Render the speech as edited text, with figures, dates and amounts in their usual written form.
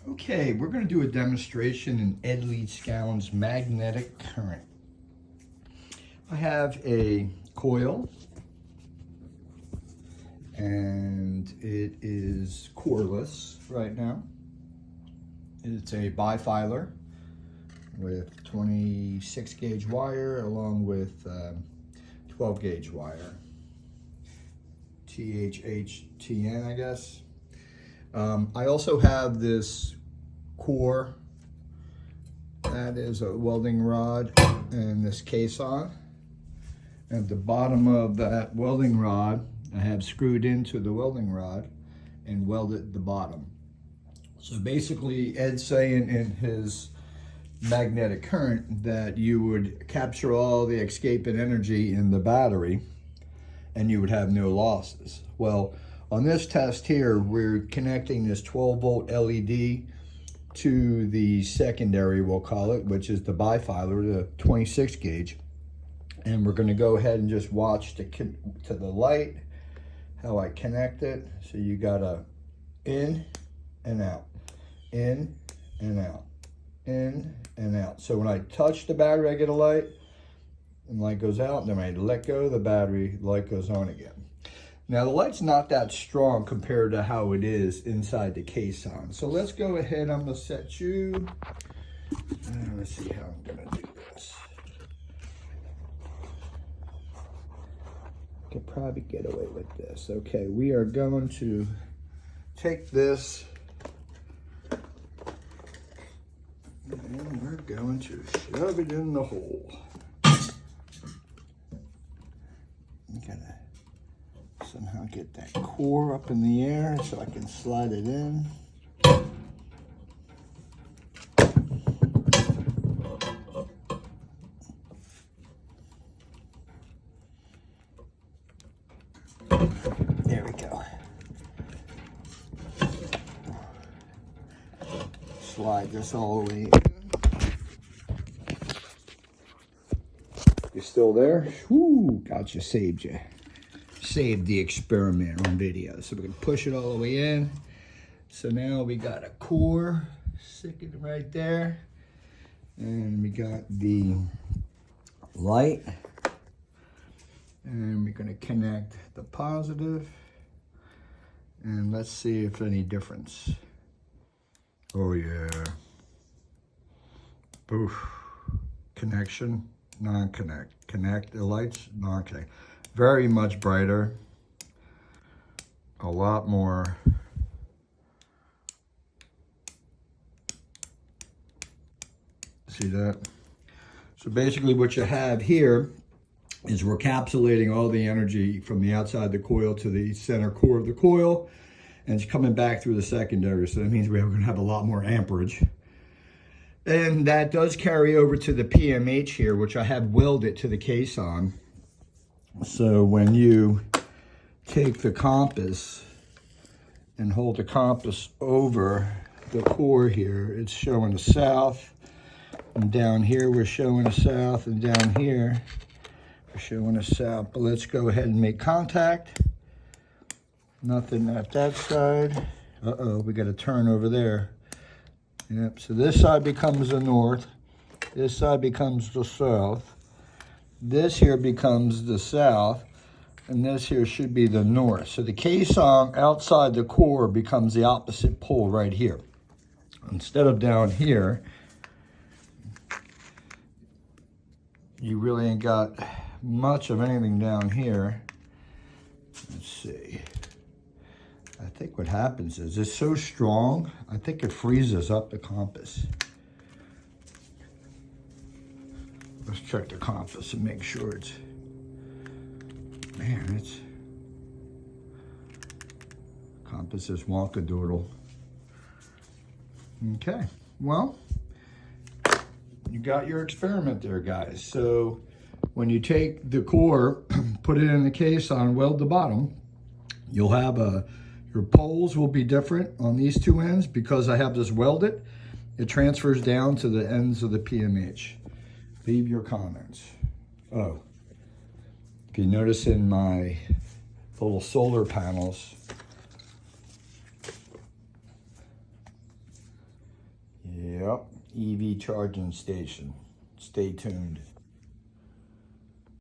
Okay, we're going to do a demonstration in Ed Leedskalnin's magnetic current. I have a coil and it is coreless right now. It's a bifilar with 26 gauge wire along with 12 gauge wire. THHTN, I guess. I also have this core that is a welding rod and this caisson. At the bottom of that welding rod, I have screwed into the welding rod and welded the bottom. So basically, Ed's saying in his magnetic current that you would capture all the escaping energy in the battery and you would have no losses. Well, on this test here, we're connecting this 12 volt LED to the secondary, we'll call it, which is the bifilar, the 26 gauge. And we're gonna go ahead and just watch to the light, how I connect it. So you got a in and out, in and out, in and out. So when I touch the battery, I get a light, and light goes out, and then I let go of the battery, light goes on again. Now the light's not that strong compared to how it is inside the caisson. So let's go ahead, I'm gonna set you, let's see how I'm gonna do this. Could probably get away with this. Okay, we are going to take this and we're going to shove it in the hole. Gotta somehow get that core up in the air so I can slide it in. There we go. Slide this all the way in. You still there? Whoo, gotcha, saved you. Saved the experiment on video. So we're gonna push it all the way in. So now we got a core sticking right there. And we got the light. And we're gonna connect the positive. And let's see if any difference. Oh yeah. Oof. Connection, non-connect. Connect the lights, non-connect. Very much brighter. A lot more. See that? So basically what you have here is we're encapsulating all the energy from the outside the coil to the center core of the coil, and it's coming back through the secondary. So that means we're going to have a lot more amperage. And that does carry over to the PMH here, which I have welded to the caisson. So when you take the compass and hold the compass over the core here, it's showing a south. And down here, we're showing a south. And down here, we're showing a south. But let's go ahead and make contact. Nothing at that side. Uh-oh, we got a turn over there. Yep, so this side becomes the north. This side becomes the south. This here becomes the south. And this here should be the north. So the caisson outside the core becomes the opposite pole right here. Instead of down here, you really ain't got much of anything down here. Let's see. I think what happens is it's so strong, I think it freezes up the compass. Let's check the compass and make sure it's, man, it's, compass is wonkadoodle. Okay, well, you got your experiment there, guys. So when you take the core, put it in the caisson, weld the bottom, you'll have your poles will be different on these two ends because I have this welded. It transfers down to the ends of the PMH. Leave your comments. Oh, if you notice in my little solar panels, Yep, EV charging station. Stay tuned.